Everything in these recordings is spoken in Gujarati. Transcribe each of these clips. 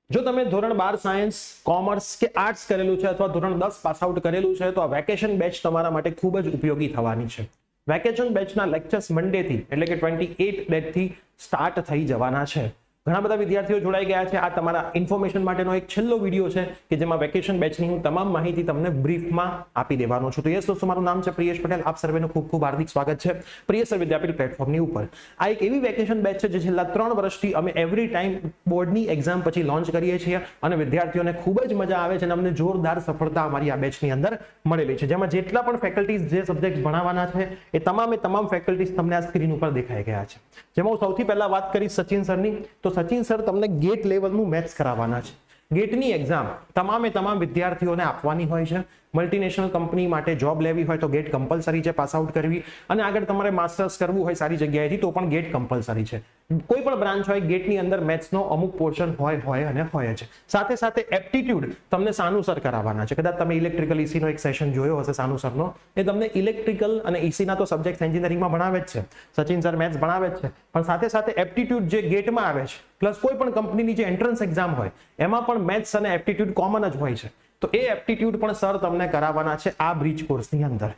જો તમે ધોરણ 12 સાયન્સ, કોમર્સ કે આર્ટ્સ કરેલું છે અથવા ધોરણ 10 પાસ આઉટ કરેલું છે તો આ વેકેશન બેચ તમારા માટે ખૂબ જ ઉપયોગી થવાની છે. વેકેશન બેચના લેક્ચર્સ મંડેથી એટલે કે 28 ડેટથી સ્ટાર્ટ થઈ જવાના છે. ઘણા બધા વિદ્યાર્થીઓ જોડાઈ ગયા છે. આ તમારા ઇન્ફોર્મેશન માટેનો એક છેલ્લો વિડીયો છે કે જેમાં વેકેશન બેચની હું તમામ માહિતી તમને બ્રીફમાં આપી દેવાનો છું. તો યસ દોસ્તો, મારું નામ છે પ્રિયેશ પટેલ. આપ સર્વેનું ખૂબ ખૂબ હાર્દિક સ્વાગત છે પ્રિય સર વિદ્યાપીઠ પ્લેટફોર્મની ઉપર. આ એક એવી વેકેશન બેચ છે જે છેલ્લા 3 વર્ષથી અમે એવરી ટાઈમ બોર્ડની એક્ઝામ પછી લોન્ચ કરીએ છીએ અને વિદ્યાર્થીઓને ખૂબ જ મજા આવે છે અને અમને જોરદાર સફળતા અમારી આ બેચની અંદર મળેલી છે. જેમાં જેટલા પણ ફેકલ્ટીઝ જે સબ્જેક્ટ ભણાવવાના છે એ તમામ ફેકલ્ટીઝ તમને આ સ્ક્રીન ઉપર દેખાઈ ગયા છે. જેમાં હું સૌથી પહેલા વાત કરીશ સચિન સરની. તો સચિન સર તમને ગેટ લેવલનું મેથ્સ કરાવવાના છે. ગેટની એક્ઝામ તમામ વિદ્યાર્થીઓને આપવાની હોય છે. મલ્ટીનેશનલ કંપની માટે જોબ લેવી હોય તો ગેટ કમ્પલસરી છે પાસ આઉટ કરવી, અને આગળ તમારે માસ્ટર્સ કરવું હોય સારી જગ્યાએથી તો પણ ગેટ કમ્પલસરી છે. કોઈ પણ બ્રાન્ચ હોય ગેટની અંદર મેથ્સનો અમુક પોર્શન હોય છે. સાથે સાથે એપ્ટિટ્યુડ તમને સાનુસર કરાવવાના છે. કદાચ તમે ઇલેક્ટ્રિકલ ઈસીનો એક સેશન જોયો હશે સાનુસરનો. એ તમને ઇલેક્ટ્રિકલ અને ઈસીના તો સબ્જેક્ટ એન્જિનિયરિંગમાં ભણાવે જ છે, સચિન સર મેથ્સ ભણાવે જ છે, પણ સાથે સાથે એપ્ટિટ્યુડ જે ગેટમાં આવે છે પ્લસ કોઈ પણ કંપનીની જે એન્ટ્રન્સ એક્ઝામ હોય એમાં પણ મેથ્સ અને એપ્ટિટ્યુડ કોમન જ હોય છે. તો એ એપ્ટિટ્યુડ પણ સર તમને કરાવવાના છે આ બ્રિજ કોર્સની અંદર.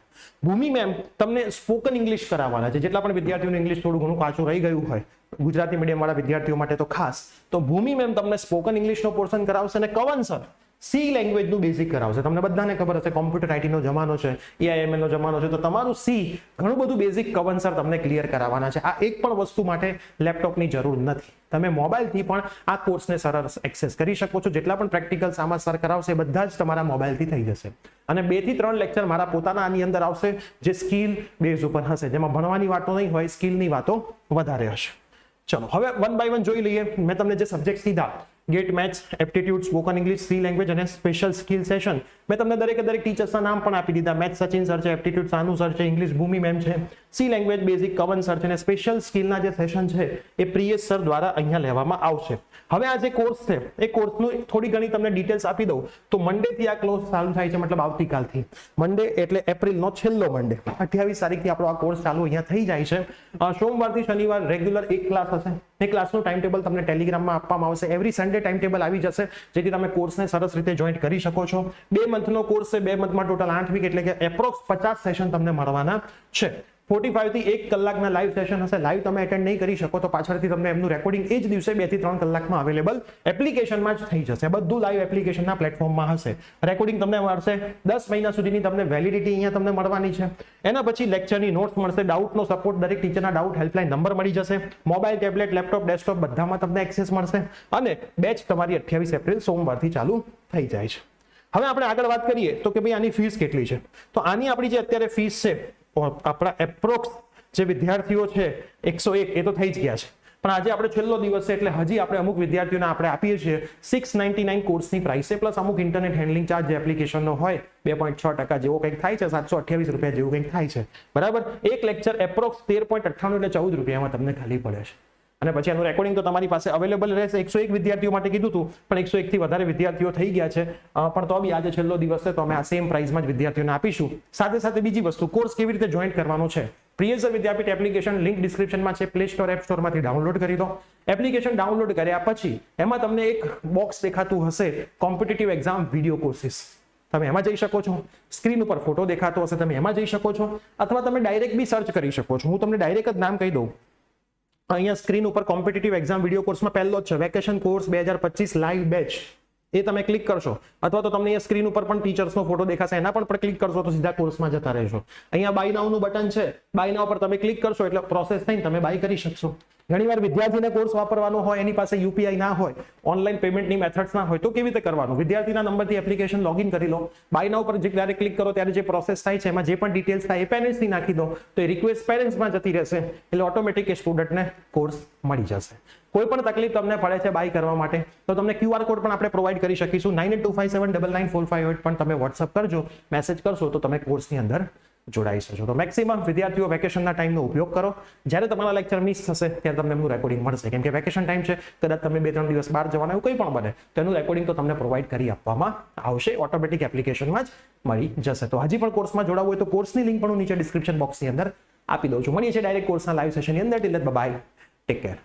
ભૂમિ મેમ તમને સ્પોકન ઇંગ્લિશ કરાવવાના છે. જેટલા પણ વિદ્યાર્થીઓનું ઇંગ્લિશ થોડું ઘણું કાચું રહી ગયું હોય ગુજરાતી મીડિયમ વાળા વિદ્યાર્થીઓ માટે તો ખાસ, તો ભૂમિ મેમ તમને સ્પોકન ઇંગ્લિશનો પોર્શન કરાવશે અને કવન સર સી લેંગ્વેજનું બેઝિક કરાવશે. તમને બધાને ખબર હશે કોમ્પ્યુટર આઈટીનો જમાનો છે, એઆઈએમએલ નો જમાનો છે, તો તમારું સી ઘણું બધું બેઝિક કવન સર તમને ક્લિયર કરાવવાના છે. આ એક પણ વસ્તુ માટે લેપટોપની જરૂર નથી. તમે મોબાઈલથી પણ આ કોર્સને સરસ એક્સેસ કરી શકો છો. જેટલા પણ પ્રેક્ટિકલ્સ આમાં સર કરાવશે એ બધા જ તમારા મોબાઈલથી થઈ જશે. અને 2 થી 3 લેક્ચર મારા પોતાના આની અંદર આવશે જે સ્કિલ બેઝ ઉપર હશે, જેમાં ભણવાની વાતો નહીં હોય, સ્કિલની વાતો વધારે હશે. ચલો હવે 1 બાય 1 જોઈ લઈએ. મેં તમને જે સબ્જેક્ટ કીધા GATE maths, aptitude, spoken English, C language અને સ્પેશિયલ સ્કિલ સેશન, મેં તમને દરેક ટીચર્સના નામ પણ આપી દીધા. મેથ્સ સચિન સર છે, એપ્ટિટ્યુડ સાનુ સર છે, ઇંગ્લિશ ભૂમિ મેમ છે, C language basic Kavan sir છે અને સ્પેશિયલ સ્કિલના જે સેશન છે એ પ્રિયેશ સર દ્વારા અહીંયા લેવામાં આવશે. હવે આ જે કોર્સ છે એ કોર્સનું થોડી ઘણી તમને ડિટેલ્સ આપી દઉં તો મંડેથી આ ક્લોઝ ચાલુ થાય છે, મતલબ આવતીકાલથી. મંડે એટલે એપ્રિલનો છેલ્લો મંડે 28 તારીખથી આપણો આ કોર્સ ચાલુ અહીંયા થઈ જાય છે. સોમવારથી શનિવાર રેગ્યુલર એક ક્લાસ હશે. એ ક્લાસનું ટાઈમ ટેબલ તમને ટેલિગ્રામમાં આપવામાં આવશે. એવરી સન્ડે ટાઈમ ટેબલ આવી જશે જેથી તમે કોર્સને સરસ રીતે જોઈન્ટ કરી શકો છો. 2 મંથનો કોર્સ છે. 2 મંથમાં ટોટલ 8 વીક એટલે કે એપ્રોક્સ 50 સેશન તમને મળવાના છે. 45 થી 1 કલાકના લાઈવ સેશન હશે. લાઈવ તમે એટેન્ડ નહીં કરી શકો તો પાછળથી તમને એમનું રેકોર્ડિંગ એ જ દિવસે 2 થી 3 કલાકમાં અવેલેબલ એપ્લિકેશનમાં જ થઈ જશે. બધું લાઈવ એપ્લિકેશનના પ્લેટફોર્મમાં હશે. રેકોર્ડિંગ તમને મળશે. 10 મહિના સુધીની તમને વેલિડિટી અહીંયા તમને મળવાની છે. એના પછી લેક્ચરની નોટ્સ મળશે. ડાઉટનો સપોર્ટ, દરેક ટીચરના ડાઉટ હેલ્પલાઇન નંબર મળી જશે. મોબાઈલ, ટેબ્લેટ, લેપટોપ, ડેસ્કટોપ બધામાં તમને એક્સેસ મળશે. અને બેચ તમારી 28 એપ્રિલ સોમવારથી ચાલુ થઈ જાય છે. હવે આપણે આગળ વાત કરીએ તો કે ભાઈ આની ફીસ કેટલી છે. તો આની આપણી જે અત્યારે ફીસ છે આપણા એપ્રોક્સ જે વિદ્યાર્થીઓ છે 101 એ તો થઈ જ ગયા છે, પણ આજે આપણે છેલ્લો દિવસ છે એટલે હજી આપણે અમુક વિદ્યાર્થીઓને આપણે આપીએ છીએ 699 કોર્સની પ્રાઇસ છે, પ્લસ અમુક ઇન્ટરનેટ હેન્ડલિંગ ચાર્જ જે એપ્લિકેશનનો હોય 2.6% જેવો કંઈક થાય છે, 728 રૂપિયા જેવું કંઈક થાય છે. બરાબર. એક લેક્ચર એપ્રોક્સ 13.98 એટલે 14 રૂપિયામાં તમને ખાલી પડે છે. અને પછી આનું રેકોર્ડિંગ તો તમારી પાસે અવેલેબલ રહેશે. 101 વિદ્યાર્થીઓ માટે કીધું હતું પણ 101 થી વધારે વિદ્યાર્થીઓ થઈ ગયા છે, પણ તો બી આજે છેલ્લો દિવસ છે તો અમે આ સેમ પ્રાઇસમાં જ વિદ્યાર્થીઓને આપીશું. સાથે સાથે બીજી વસ્તુ, કોર્સ કેવી રીતે જોઈન્ટ કરવાનો છે. પ્રિય સર વિદ્યાપીઠ એપ્લિકેશન લિંક ડિસ્ક્રિપ્શનમાં છે. પ્લે સ્ટોર, એપ સ્ટોરમાંથી ડાઉનલોડ કરી દો. એપ્લિકેશન ડાઉનલોડ કર્યા પછી એમાં તમને એક બોક્સ દેખાતું હશે કોમ્પિટિટિવ એક્ઝામ વિડીયો કોર્સિસ. તમે એમાં જઈ શકો છો. સ્ક્રીન ઉપર ફોટો દેખાતો હશે, તમે એમાં જઈ શકો છો, અથવા તમે ડાયરેક્ટ બી સર્ચ કરી શકો છો. હું તમને ડાયરેક્ટ જ નામ કહી દઉં. અહીંયા સ્ક્રીન ઉપર કોમ્પિટિટિવ એક્ઝામ વિડીયો કોર્સમાં પહેલો જ છે વેકેશન કોર્સ 2025 લાઈવ બેચ. એ તમે ક્લિક કરશો અથવા તો તમને અહીંયા સ્ક્રીન ઉપર પણ ટીચર્સનો ફોટો દેખાશે, એના પર ક્લિક કરશો તો સીધા કોર્સમાં જતા રહેશો. અહીંયા બાય નાઉનું બટન છે. બાય નાઉ પર તમે ક્લિક કરશો એટલે પ્રોસેસ થઈને તમે બાય કરી શકશો. ઘણીવાર વિદ્યાર્થીને કોર્સ વાપરવાનો હોય, એની પાસે યુપીઆઈ ના હોય, ઓનલાઈન પેમેન્ટની મેથડ્સ ના હોય તો કેવી રીતે કરવાનું. વિદ્યાર્થીના નંબરથી એપ્લિકેશન લોગિન કરી લો. બાય નાઉ પર જ્યારે ક્લિક કરો ત્યારે જે પ્રોસેસ થાય છે એમાં જે પણ ડિટેલ્સ થાય એ પેરેન્ટ્સની નાખી દો તો એ રિક્વેસ્ટ પેરેન્ટ્સમાં જતી રહેશે એટલે ઓટોમેટિક એ સ્ટુડન્ટને કોર્સ મળી જશે. કોઈ પણ તકલીફ તમને પડે છે બાય કરવા માટે તો તમને QR કોડ પણ આપણે પ્રોવાઈડ કરી શકીશું. 9825799458 પણ તમે વોટ્સઅપ કરજો, મેસેજ કરશો તો તમે કોર્સની અંદર જોડાઈ શકશો. તો મેક્સિમમ વિદ્યાર્થીઓ વેકેશનના ટાઈમનો ઉપયોગ કરો. જ્યારે તમારા લેક્ચર મિસ થશે ત્યારે તમને એમનું રેકોર્ડિંગ મળશે, કેમ કે વેકેશન ટાઈમ છે. કદાચ તમે 2-3 દિવસ બહાર જવાના એવું કંઈ પણ બને તો એનું રેકોર્ડિંગ તો તમને પ્રોવાઈડ કરી આપવામાં આવશે. ઓટોમેટિક એપ્લિકેશનમાં જ મળી જશે. તો હજી પણ કોર્સમાં જોડાવવું હોય તો કોર્સની લિંક પણ હું નીચે ડિસ્ક્રિપ્શન બોક્સની અંદર આપી દઉં છું. મળીએ છીએ ડાયરેક્ટ કોર્સના લાઈવ સેશનની અંદર. Till then by, take care.